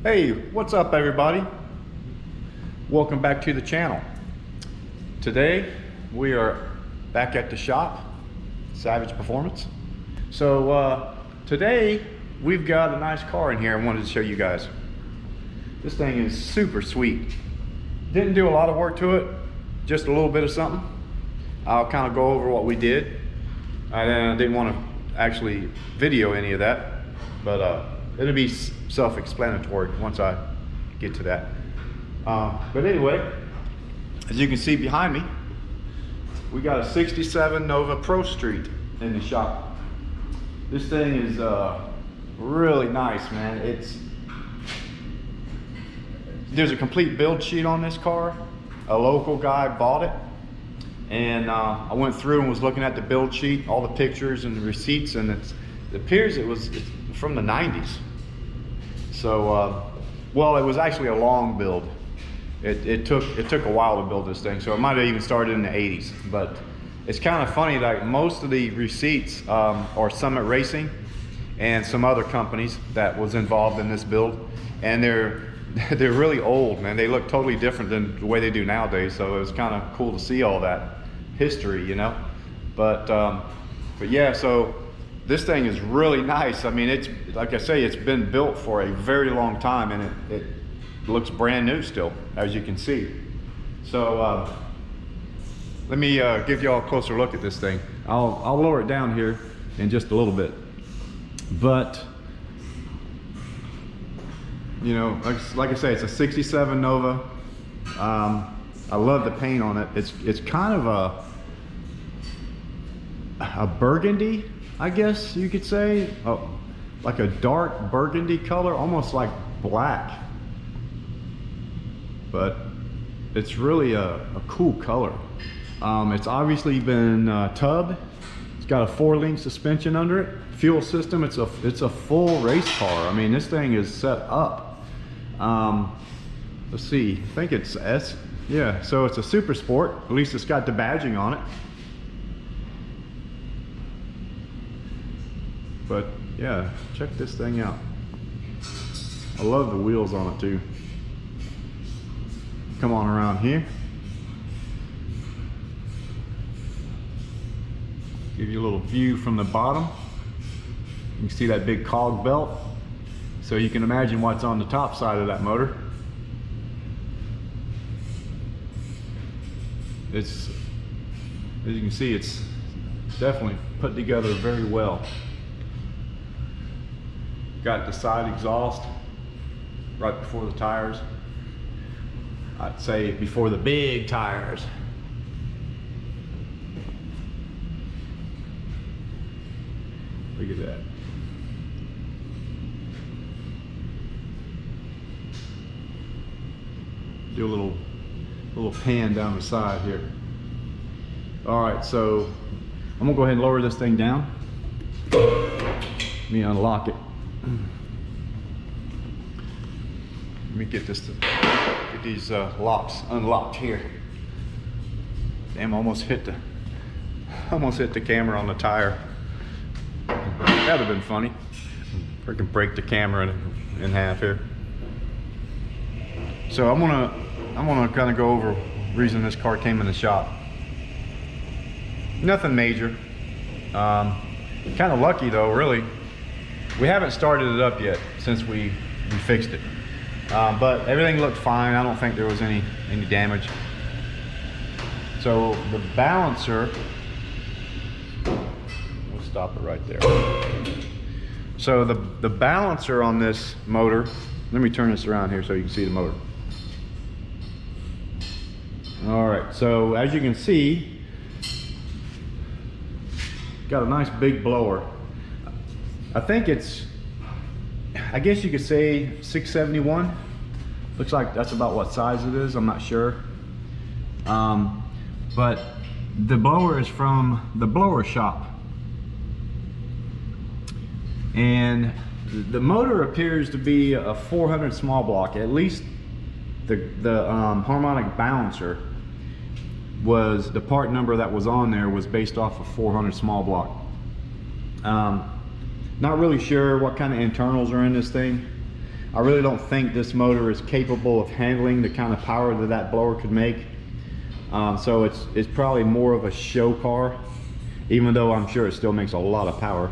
Hey, what's up everybody? Welcome back to the channel. Today we are back at the shop, Savage Performance. So today we've got a nice car in here I wanted to show you guys. This thing is super sweet. Didn't do a lot of work to it, just a little bit of something. I'll kind of go over what we did. I didn't want to actually video any of that, but it'll be self-explanatory once I get to that. But anyway, as you can see behind me, we got a 67 Nova Pro Street in the shop. This thing is really nice, man. There's a complete build sheet on this car. A local guy bought it, and I went through and was looking at the build sheet, all the pictures and the receipts, and it appears it's from the 90s. So, well, it was actually a long build. It took a while to build this thing, so it might have even started in the 80s. But it's kind of funny, like most of the receipts are Summit Racing and some other companies that was involved in this build, and they're really old, man. They look totally different than the way they do nowadays. So it was kind of cool to see all that history, you know. But yeah, so this thing is really nice. I mean, it's like I say, it's been built for a very long time, and it looks brand new still, as you can see. So let me give you all a closer look at this thing. I'll lower it down here in just a little bit, but you know, like I say, it's a 67 Nova. I love the paint on it. It's kind of a burgundy, I guess you could say, like a dark burgundy color, almost like black, but it's really a cool color. It's obviously been tubbed. It's got a 4-link suspension under it. Fuel system, it's a full race car. I mean, this thing is set up. Let's see, I think it's S. Yeah, so it's a super sport. At least it's got the badging on it. But yeah, check this thing out. I love the wheels on it too. Come on around here. Give you a little view from the bottom. You can see that big cog belt. So you can imagine what's on the top side of that motor. As you can see, it's definitely put together very well. Got the side exhaust right before the tires. I'd say before the big tires. Look at that. Do a little pan down the side here. All right, so I'm gonna go ahead and lower this thing down. Let me unlock it. Let me get these locks unlocked here. Damn, almost hit the camera on the tire. That'd have been funny. Freaking break the camera in half here. So I'm gonna kind of go over the reason this car came in the shop. Nothing major. Kind of lucky though, really. We haven't started it up yet since we fixed it, but everything looked fine. I don't think there was any damage. So the balancer, we'll stop it right there. So the balancer on this motor, let me turn this around here so you can see the motor. All right, so as you can see, got a nice big blower. I think I guess you could say 671. Looks like that's about what size it is, I'm not sure. But the blower is from the blower shop. And the motor appears to be a 400 small block. At least the harmonic balancer was, the part number that was on there was based off of 400 small block. Not really sure what kind of internals are in this thing. I really don't think this motor is capable of handling the kind of power that that blower could make. So it's probably more of a show car, even though I'm sure it still makes a lot of power.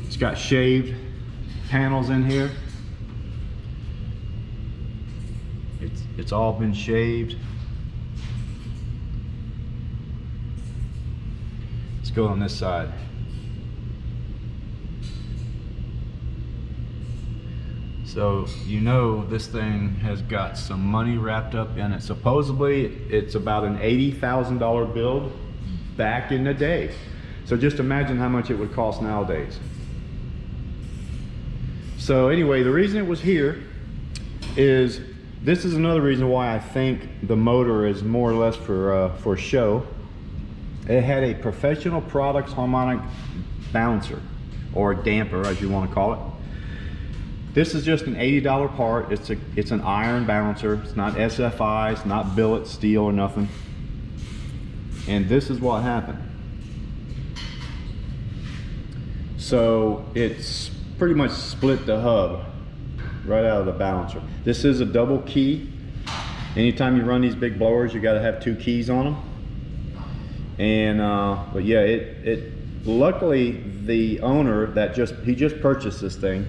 It's got shaved panels in here. It's all been shaved. Let's go on this side. So you know this thing has got some money wrapped up in it. Supposedly it's about an $80,000 build back in the day. So just imagine how much it would cost nowadays. So anyway, the reason it was here is, this is another reason why I think the motor is more or less for show. It had a professional products harmonic bouncer, or damper as you want to call it. This is just an $80 part. It's an iron bouncer. It's not SFI, it's not billet steel or nothing. And this is what happened. So it's pretty much split the hub right out of the balancer. This is a double key. Anytime you run these big blowers, you got to have 2 keys on them. And but yeah, it luckily the owner that he just purchased this thing.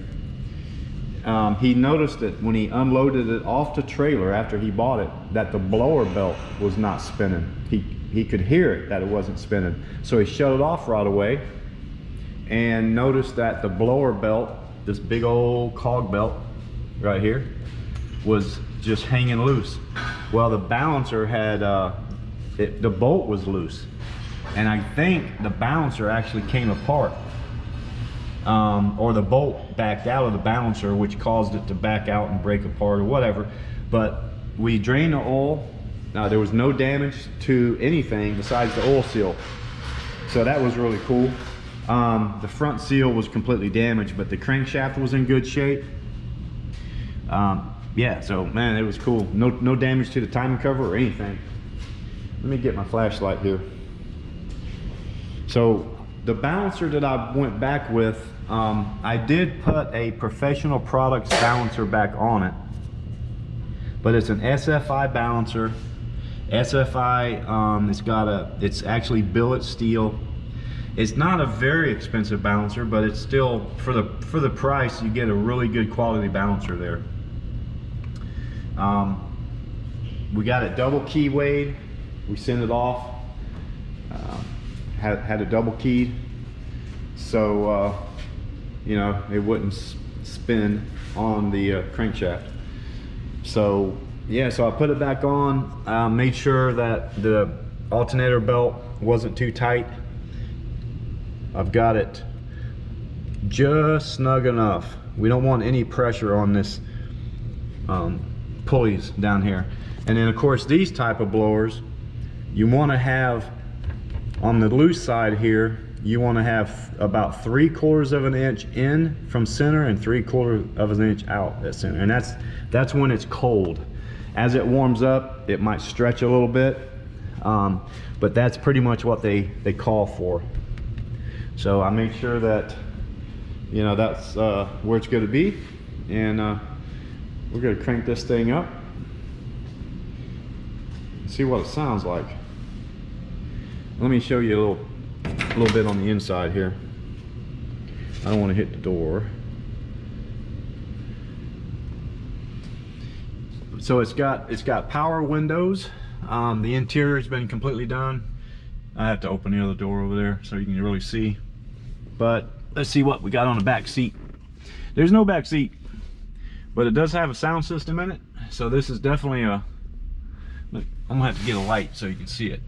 He noticed that when he unloaded it off the trailer after he bought it, that the blower belt was not spinning. He could hear it, that it wasn't spinning. So he shut it off right away and noticed that the blower belt, this big old cog belt right here, was just hanging loose. Well, the balancer had, the bolt was loose. And I think the balancer actually came apart. Or the bolt backed out of the balancer, which caused it to back out and break apart or whatever. But we drained the oil. Now there was no damage to anything besides the oil seal, so that was really cool. The front seal was completely damaged, but the crankshaft was in good shape. Yeah, so man, it was cool. No damage to the timing cover or anything. Let me get my flashlight here. So the balancer that I went back with, I did put a professional products balancer back on it, but it's an SFI balancer. SFI, it's actually billet steel. It's not a very expensive balancer, but it's still, for the price, you get a really good quality balancer there. We got it double key weighed. We sent it off. Had it double keyed, so you know, it wouldn't spin on the crankshaft. So yeah, so I put it back on, made sure that the alternator belt wasn't too tight. I've got it just snug enough. We don't want any pressure on this pulleys down here. And then of course these type of blowers, you want to have on the loose side here, you want to have about 3/4 of an inch in from center and 3/4 of an inch out at center. And that's when it's cold. As it warms up, it might stretch a little bit, but that's pretty much what they call for. So I made sure that, you know, that's where it's going to be, and we're going to crank this thing up, see what it sounds like. Let me show you a little bit on the inside here. I don't want to hit the door. So it's got power windows. The interior has been completely done. I have to open the other door over there so you can really see. But let's see what we got on the back seat. There's no back seat, but it does have a sound system in it. So this is definitely a, look, I'm gonna have to get a light so you can see it.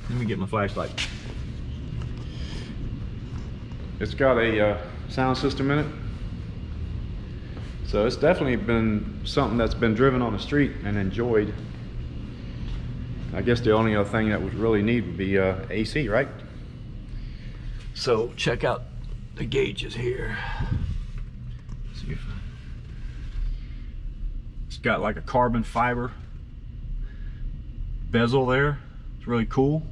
Let me get my flashlight. It's got a sound system in it. So it's definitely been something that's been driven on the street and enjoyed. I guess the only other thing that would really need would be AC, right? So check out the gauges here. See if it's got like a carbon fiber bezel there. It's really cool.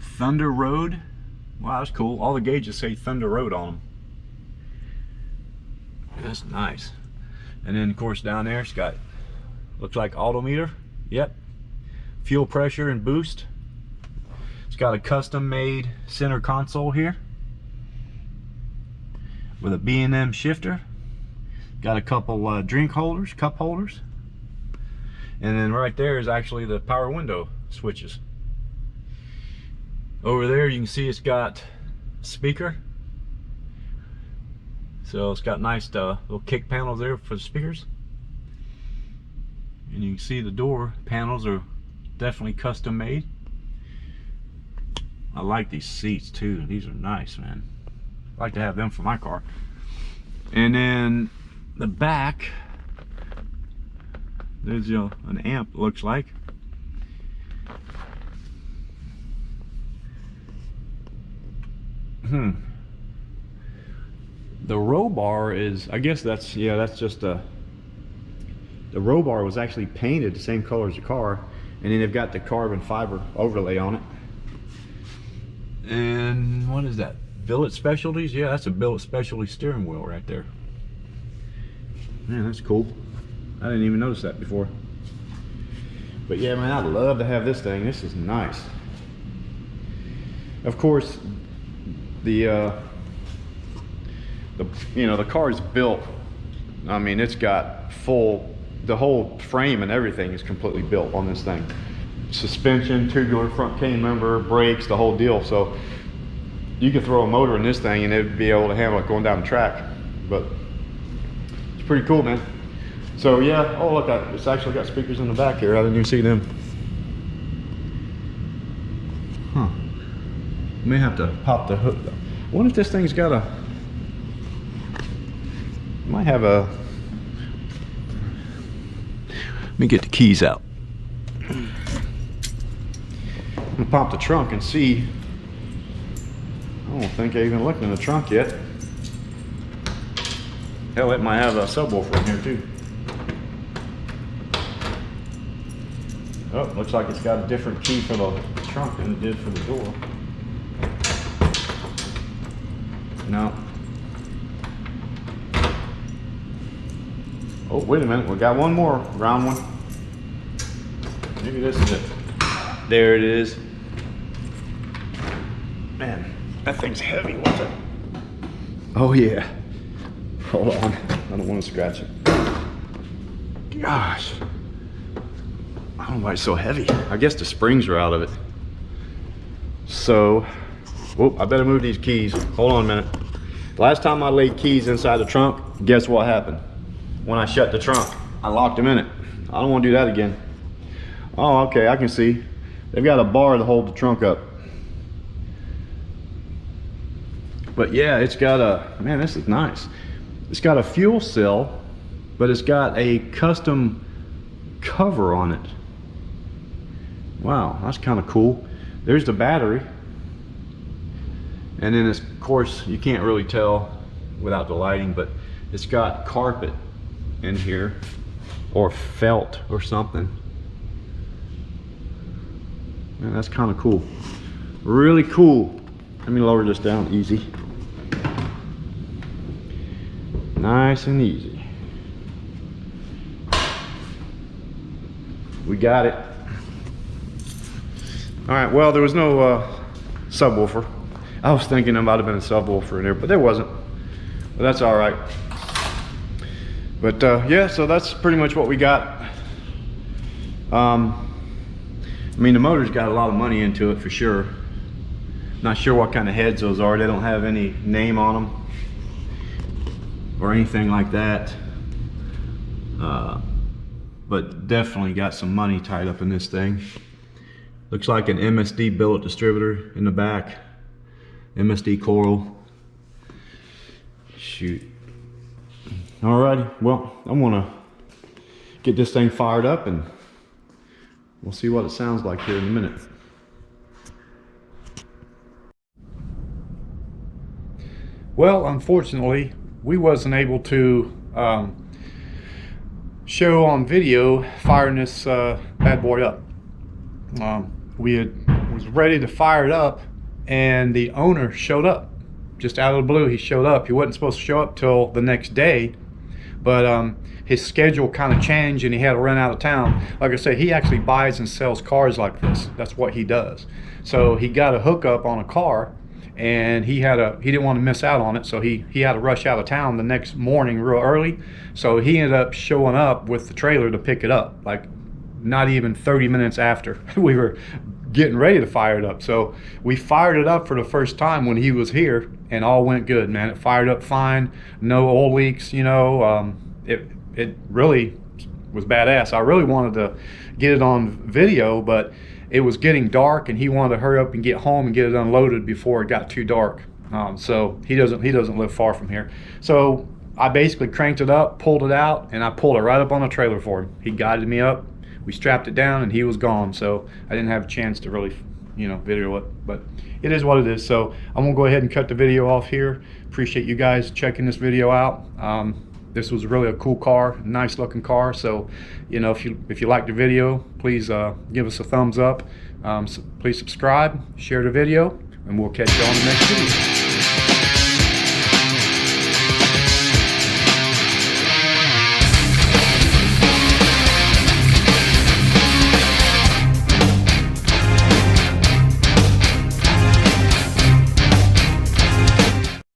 Thunder Road Wow, that's cool. All the gauges say Thunder Road on them. That's nice. And then of course down there it's got, looks like odometer. Yep. Fuel pressure and boost. It's got a custom made center console here with a B&M shifter. Got a couple drink holders, cup holders. And then right there is actually the power window switches. Over there you can see it's got a speaker. So it's got nice little kick panels there for the speakers. And you can see the door panels are definitely custom made. I like these seats too. These are nice, man. I like to have them for my car. And then the back, there's an amp, looks like. The row bar is, I guess that's, yeah, that's just a, the row bar was actually painted the same color as the car, and then they've got the carbon fiber overlay on it. And what is that? Billet Specialties? Yeah, that's a Billet Specialty steering wheel right there. Man, that's cool. I didn't even notice that before. But yeah, man, I'd love to have this thing. This is nice. Of course, the car is built. I mean, it's got full, the whole frame and everything is completely built on this thing. Suspension, tubular front cane member, brakes, the whole deal. So you could throw a motor in this thing and it'd be able to handle it going down the track. But it's pretty cool, man. So yeah, oh look, it's actually got speakers in the back here. I didn't even see them. Huh. May have to pop the hook though. I wonder if this thing's got a, might have a, let me get the keys out. I'm gonna pop the trunk and see. I don't think I even looked in the trunk yet. Hell, it might have a subwoofer in here too. Oh, looks like it's got a different key for the trunk than it did for the door. No. Oh, wait a minute, we got one more round one. Maybe this is it. There it is. Man, that thing's heavy, what's it? Oh yeah. Hold on, I don't want to scratch it. Gosh. I don't know why it's so heavy. I guess the springs are out of it. So, whoop, I better move these keys. Hold on a minute. Last time I laid keys inside the trunk, guess what happened? When I shut the trunk, I locked them in it. I don't want to do that again. Oh, okay, I can see. They've got a bar to hold the trunk up. But yeah, it's got a, man, this is nice. It's got a fuel cell, but it's got a custom cover on it. Wow, that's kind of cool. There's the battery. And then it's, of course, you can't really tell without the lighting, but it's got carpet in here, or felt or something. Man, that's kind of cool. Really cool. Let me lower this down easy. Nice and easy. We got it. All right, well, there was no subwoofer. I was thinking there might have been a subwoofer in there, but there wasn't. But that's all right. But yeah, so that's pretty much what we got. I mean, the motor's got a lot of money into it for sure. Not sure what kind of heads those are. They don't have any name on them or anything like that. But definitely got some money tied up in this thing. Looks like an MSD billet distributor in the back. MSD coil. Shoot. Alrighty, well, I'm gonna get this thing fired up and we'll see what it sounds like here in a minute. Well, unfortunately, we wasn't able to show on video firing this bad boy up. We was ready to fire it up, and the owner showed up. Just out of the blue, he showed up. He wasn't supposed to show up till the next day, but his schedule kind of changed and he had to run out of town. Like I said, he actually buys and sells cars like this. That's what he does. So he got a hookup on a car, and he didn't want to miss out on it, so he had to rush out of town the next morning real early. So he ended up showing up with the trailer to pick it up, like not even 30 minutes after we were getting ready to fire it up. So we fired it up for the first time when he was here, and all went good, man. It fired up fine, no oil leaks, you know. It really was badass. I really wanted to get it on video, but it was getting dark and he wanted to hurry up and get home and get it unloaded before it got too dark. So he doesn't live far from here. So I basically cranked it up, pulled it out, and I pulled it right up on the trailer for him. He guided me up, we strapped it down, and he was gone. So I didn't have a chance to really, you know, video it, but it is what it is. So I'm gonna go ahead and cut the video off here. Appreciate you guys checking this video out. This was really a cool car, nice looking car. So, you know, if you liked the video, please give us a thumbs up. Please subscribe, share the video, and we'll catch you on the next video.